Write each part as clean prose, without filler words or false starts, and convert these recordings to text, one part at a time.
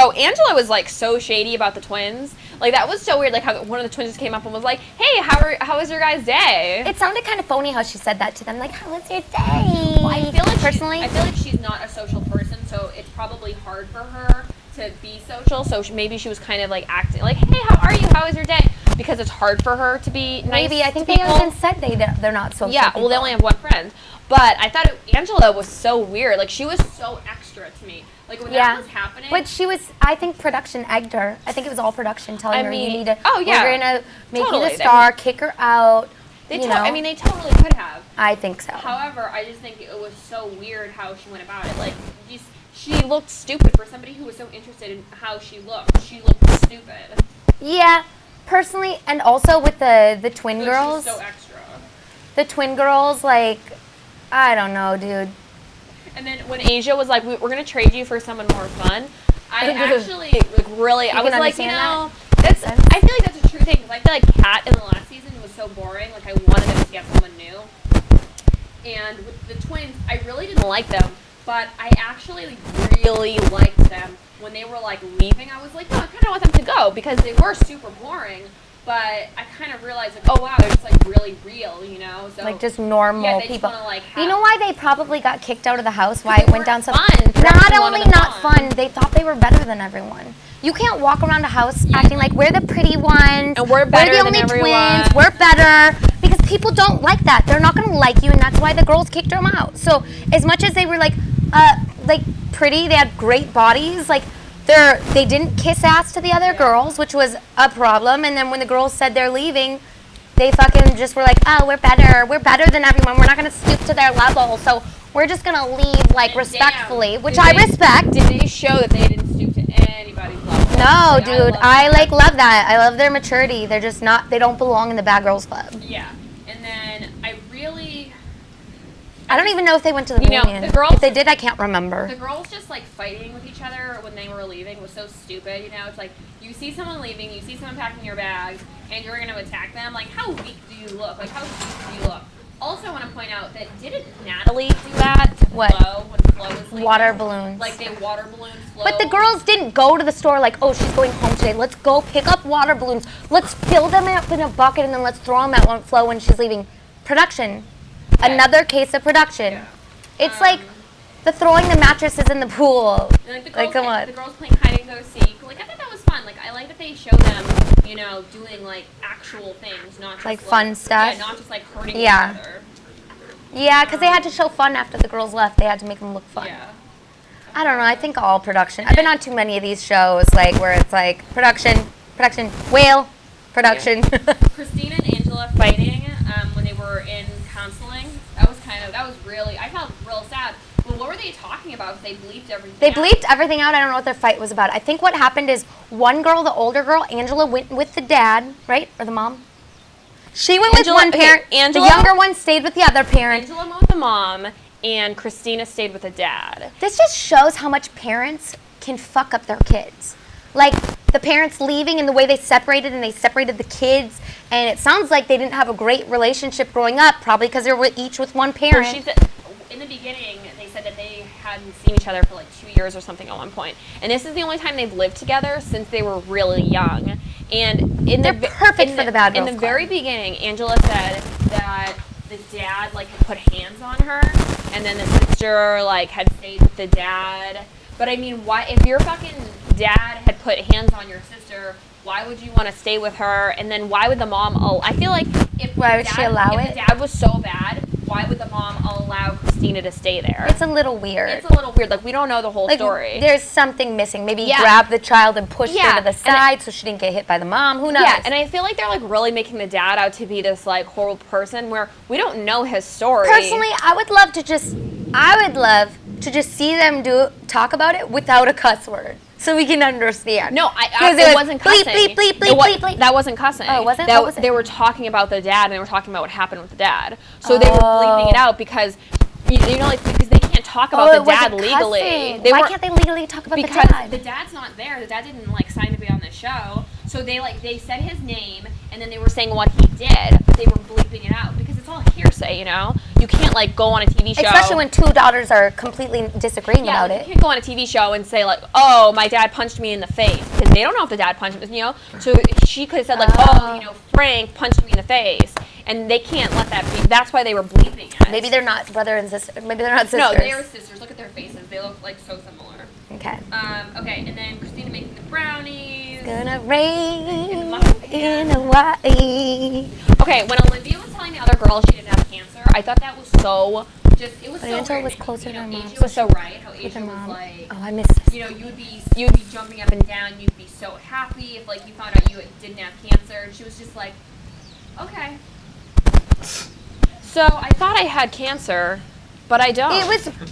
Oh, Angela was, like, so shady about the twins. Like, that was so weird. Like, how one of the twins just came up and was like, hey, how was your guys' day? It sounded kind of phony how she said that to them. Like, how was your day? Well, I feel like she's not a social person, so it's probably hard for her to be social. So maybe she was kind of, like, acting like, hey, how are you? How was your day? Because it's hard for her to be nice. Maybe. I think to they people. even said they're not social. Yeah, people. well, they only have one friend. But I thought Angela was so weird. Like, she was so extra to me. Like, when that was happening. But she was, I think production egged her. I think it was all production telling her, you need to, we're going to make you the star, kick her out. They totally could have. I think so. However, I just think it was so weird how she went about it. Like, she looked stupid for somebody who was so interested in how she looked. She looked stupid. Yeah, personally, and also with the twin girls. She was so extra. The twin girls, like, I don't know, dude. And then when Asia was like, we're going to trade you for someone more fun, I actually, like, really, I was like, I feel like that's a true thing. Because I feel like Kat in the last season was so boring. Like, I wanted them to get someone new. And with the twins, I really didn't like them. But I actually, like, really liked them when they were, like, leaving. I was like, no, I kind of want them to go. Because they were super boring. But I kind of realized, like, oh, wow, they're just, like, really real, you know? So, like, just normal they people. Just wanna, like, you know why they probably got kicked out of the house? Why it went down so... fun. Not only not fun, they thought they were better than everyone. You can't walk around a house acting like we're the pretty ones. And we're better than everyone. We're the only twins. We're better. Because people don't like that. They're not going to like you, and that's why the girls kicked them out. So, as much as they were, like pretty, they had great bodies, like... They didn't kiss ass to the other girls, which was a problem. And then when the girls said they're leaving, they fucking just were like, oh, we're better than everyone. We're not going to stoop to their level. So we're just going to leave, like, respectfully, which I respect. Did they show that they didn't stoop to anybody's level? No, dude. I love that. I love their maturity. They're just not, they don't belong in the bad girls club. Yeah. And then I don't even know if they went to the reunion. The girls, if they did, I can't remember. The girls just, like, fighting with each other when they were leaving was so stupid, you know? It's like, you see someone leaving, you see someone packing your bags, and you're going to attack them. Like, how weak do you look? Like, how weak do you look? Also, I want to point out that didn't Natalie do that to Flo when Flo was leaving? Water balloons. Like, they water ballooned Flo. But the girls didn't go to the store like, oh, she's going home today. Let's go pick up water balloons. Let's fill them up in a bucket, and then let's throw them at Flo when she's leaving. Production. Okay. Another case of production. Yeah. It's like the throwing the mattresses in the pool. And, like, come on. The girls playing hide and go seek. Like, I thought that was fun. Like, I like that they show them, you know, doing, like, actual things, not just, like fun stuff. Yeah, not just, like, hurting each other. Yeah, because they had to show fun after the girls left. They had to make them look fun. Yeah. I don't know. I think all production. I've been on too many of these shows, like, where it's like production, whale, production. Yeah. Christina and Angela fighting when they were in counseling. That was really, I felt real sad. But what were they talking about? They bleeped everything out. They bleeped everything out. I don't know what their fight was about. I think what happened is one girl, the older girl, Angela, went with the dad, right? Or the mom? She went with one parent. Angela, the younger one stayed with the other parent. Angela went with the mom, and Christina stayed with the dad. This just shows how much parents can fuck up their kids. Like, the parents leaving and the way they separated, and they separated the kids. And it sounds like they didn't have a great relationship growing up, probably because they were each with one parent. Well, she said, in the beginning, they said that they hadn't seen each other for like 2 years or something at one point. And this is the only time they've lived together since they were really young. And they're perfect for the bad girls. In the very beginning, Angela said that the dad, like, had put hands on her, and then the sister, like, had stayed with the dad. But I mean, why, if your fucking dad had put hands on your sister, why would you want to stay with her? And then why would the mom? I feel like if she allow it? If the dad was so bad, why would the mom allow Christina to stay there? It's a little weird. It's a little weird. Like, we don't know the whole story. There's something missing. Maybe he grabbed the child and pushed her to the side so she didn't get hit by the mom. Who knows? Yeah, and I feel like they're, like, really making the dad out to be this, like, horrible person where we don't know his story. Personally, I would love to just see them talk about it without a cuss word. So we can understand. No, it wasn't cussing. Bleep, bleep, bleep, bleep, bleep. That wasn't cussing. Oh, wasn't? That, what was it? They were talking about the dad, and they were talking about what happened with the dad. So they were bleeping it out because, you know, like, because they can't talk about the dad legally. Why can't they legally talk about the dad? Because the dad's not there. The dad didn't, like, sign to be on the show. So they said his name, and then they were saying what he did, but they were bleeping it out because it's all hearsay, you know? you can't like go on a TV show. Especially when two daughters are completely disagreeing about it. You can't go on a TV show and say like, oh, my dad punched me in the face, because they don't know if the dad punched him, you know. So she could have said like, oh, you know, Frank punched me in the face, and they can't let that be. That's why they were bleeping it. Maybe they're not brother and sister. Maybe they're not sisters. No, they are sisters. Look at their faces. They look like so similar. Okay. Okay, and then Christina making the brownies. Gonna rain in Hawaii. Okay, when Olivia was telling the other girls she didn't have cancer, I thought that was so just, it was so Angela weird. was closer to her mom. Asia was so right, how Asia was mom. like, oh, I missed this. you know, you would be jumping up and down, you'd be so happy if like you found out you didn't have cancer, and she was just like, okay. So I thought I had cancer, but I don't.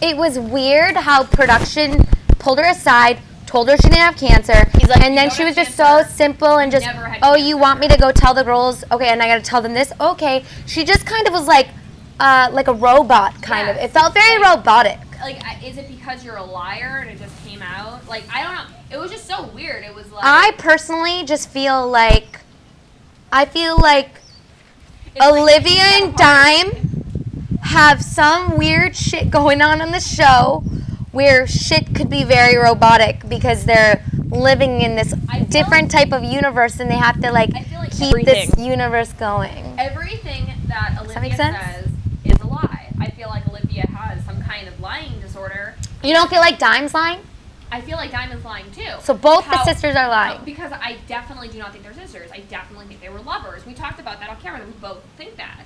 It was weird how production pulled her aside, told her she didn't have cancer, Like, and then she was just so simple and just, oh, you want me to go tell the girls? Okay, and I got to tell them this? Okay. She just kind of was like a robot, kind of. It felt very robotic. Like, is it because you're a liar and it just came out? Like, I don't know. It was just so weird. It was like... I personally just feel like... Olivia and Dime have some weird shit going on the show where shit could be very robotic because they're living in this different type of universe and they have to like keep this universe going. Everything that Olivia says is a lie. I feel like Olivia has some kind of lying disorder. You don't feel like Dime's lying? I feel like Diamond's lying too. So both the sisters are lying. Because I definitely do not think they're sisters. I definitely think they were lovers. We talked about that on camera. We both think that.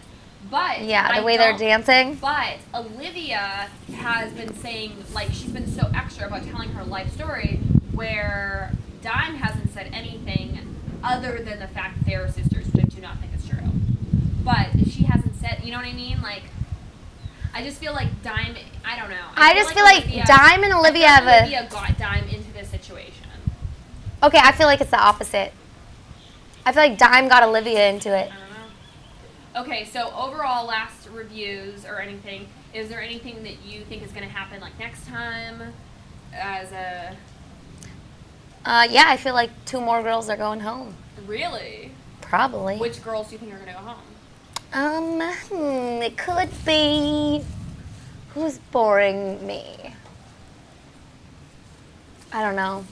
But yeah, the way they're dancing. But Olivia has been saying, like, she's been so extra about telling her life story, where Dime hasn't said anything other than the fact that they're sisters, which I do not think is true. But she hasn't said, you know what I mean? Like, I just feel like Dime, I don't know. I just feel like Dime and Olivia have a... Olivia got Dime into this situation. Okay, I feel like it's the opposite. I feel like Dime got Olivia into it. I don't know. Okay, so overall, last reviews or anything, is there anything that you think is going to happen, like, next time as a... Yeah, I feel like 2 more girls are going home. Really? Probably. Which girls do you think are going to go home? It could be... Who's boring me? I don't know.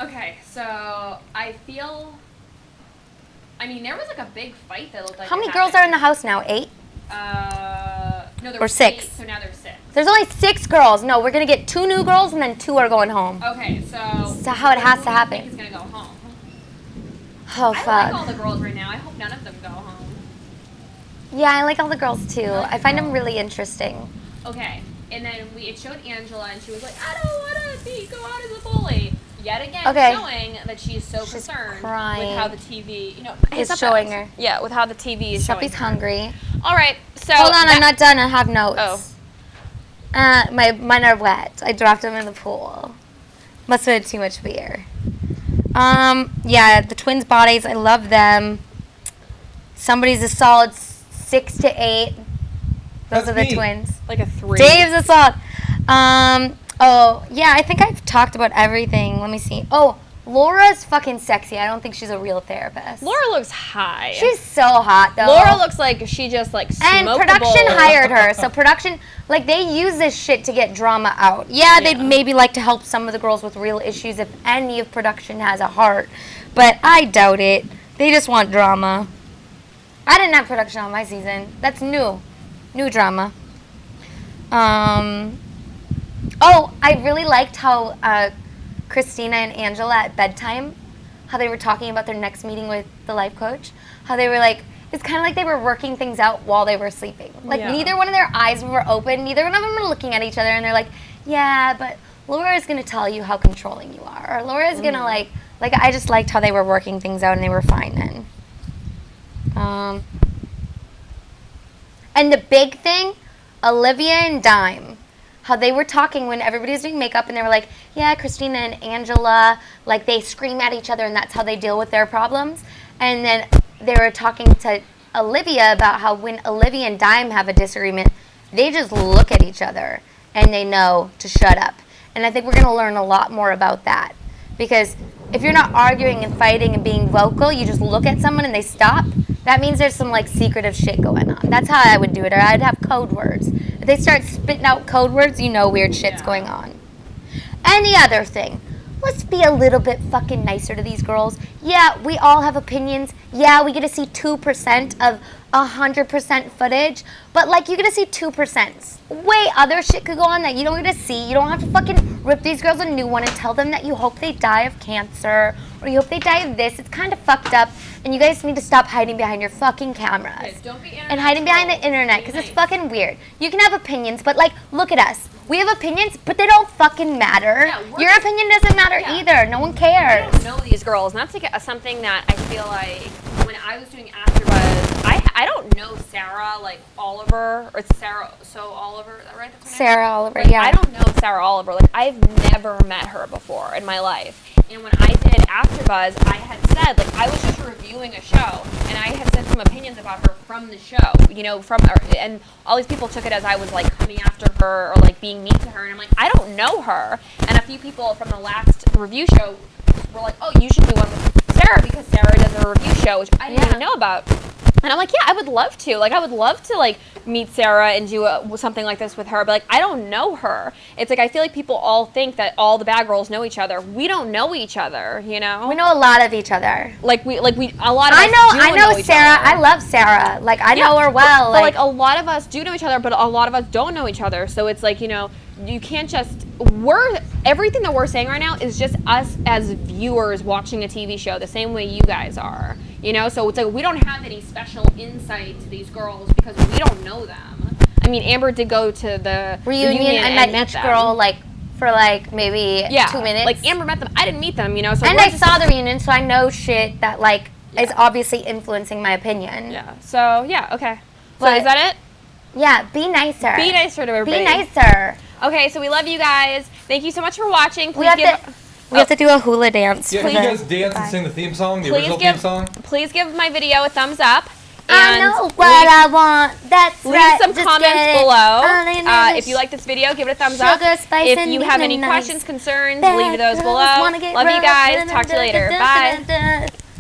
Okay, so I feel... I mean, there was like a big fight that looked like... How many girls are in the house now? 8? No, there were 6. 8, so now there's 6. There's only 6 girls. No, we're going to get 2 new girls and then 2 are going home. Okay, so... That's how it has to happen. Who do you think is going to go home? Oh, fuck. I like all the girls right now. I hope none of them go home. Yeah, I like all the girls too. Like I find them really interesting. Okay, and then it showed Angela, and she was like, I don't want to go out as a bully. Yet again, showing that she's so concerned crying. with how the TV, you know, is showing her. Yeah, with how the TV is showing Sophie's her. hungry. All right, so hold on, I'm not done. I have notes. Oh. Mine are wet. I dropped them in the pool. Must have been too much beer. Yeah, the twins' bodies. I love them. Somebody's a solid 6 to 8. Those are the twins. Like a 3. Dave's a solid. Oh, yeah, I think I've talked about everything. Let me see. Oh, Laura's fucking sexy. I don't think she's a real therapist. Laura looks high. She's so hot, though. Laura looks like she just, like, smoked And production hired her. So production, like, they use this shit to get drama out. Yeah, they'd maybe like to help some of the girls with real issues if any of production has a heart. But I doubt it. They just want drama. I didn't have production on my season. That's new. New drama. Oh, I really liked how Christina and Angela at bedtime, how they were talking about their next meeting with the life coach, how they were like, it's kind of like they were working things out while they were sleeping. Like, neither one of their eyes were open, neither one of them were looking at each other, and they're like, yeah, but Laura's going to tell you how controlling you are. Or Laura's going to, like, I just liked how they were working things out, and they were fine then. And the big thing, Olivia and Dime, how they were talking when everybody was doing makeup, and they were like, yeah, Christina and Angela, like, they scream at each other, and that's how they deal with their problems. And then they were talking to Olivia about how when Olivia and Dime have a disagreement, they just look at each other, and they know to shut up. And I think we're going to learn a lot more about that. Because if you're not arguing and fighting and being vocal, you just look at someone and they stop, that means there's some like secretive shit going on. That's how I would do it, or I'd have code words. If they start spitting out code words, you know weird shit's going on. And the other thing, let's be a little bit fucking nicer to these girls. Yeah, we all have opinions. Yeah, we get to see 2% of 100% footage, but like you get to see 2%. Way other shit could go on that you don't get to see. You don't have to fucking rip these girls a new one and tell them that you hope they die of cancer or you hope they die of this. It's kind of fucked up, and you guys need to stop hiding behind your fucking cameras. Yes, don't be and hiding behind the internet, because it's fucking weird. You can have opinions, but like, look at us. We have opinions, but they don't fucking matter. Yeah, your opinion doesn't matter either. No one cares. I don't know these girls, and that's like something that I feel like when I was doing AfterBuzz, I don't know Sarah like Oliver, or it's Sarah Oliver, is that right? That's her name? Sarah Oliver, like, yeah. I don't know Sarah Oliver. Like, I've never met her before in my life. And when I did AfterBuzz, I had said, like, I was just reviewing a show, and I had said some opinions about her from the show, you know, from her, and all these people took it as I was, like, coming after her or, like, being mean to her, and I'm like, I don't know her. And a few people from the last review show were like, oh, you should do one with Sarah, because Sarah does a review show, which I didn't even know about. And I'm like, yeah, I would love to. Like, I would love to, like, meet Sarah and do something like this with her. But, like, I don't know her. It's like I feel like people all think that all the bad girls know each other. We don't know each other, you know? We know a lot of each other. A lot of us I know Sarah. I love Sarah. Like, I know her well. But, like, a lot of us do know each other, but a lot of us don't know each other. So it's like, you know, you can't just... everything that we're saying right now is just us as viewers watching a TV show the same way you guys are, you know? So it's like we don't have any special insight to these girls because we don't know them. I mean, Amber did go to the reunion I met each girl like for like maybe 2 minutes. Like Amber met them. I didn't meet them, you know? So and I saw the reunion, so I know shit that like is obviously influencing my opinion. Yeah. So yeah, okay. So is that it? Yeah, be nicer. Be nicer to everybody. Be nicer. Okay, so we love you guys. Thank you so much for watching. We have to do a hula dance. Yeah, can you guys dance and sing the theme song, the original theme song? Please give my video a thumbs up. I know what I want. That's leave right. Leave some comments below. If you like this video, give it a thumbs up. If you have any questions, concerns, leave those below. Love you guys. Talk to you later. Bye.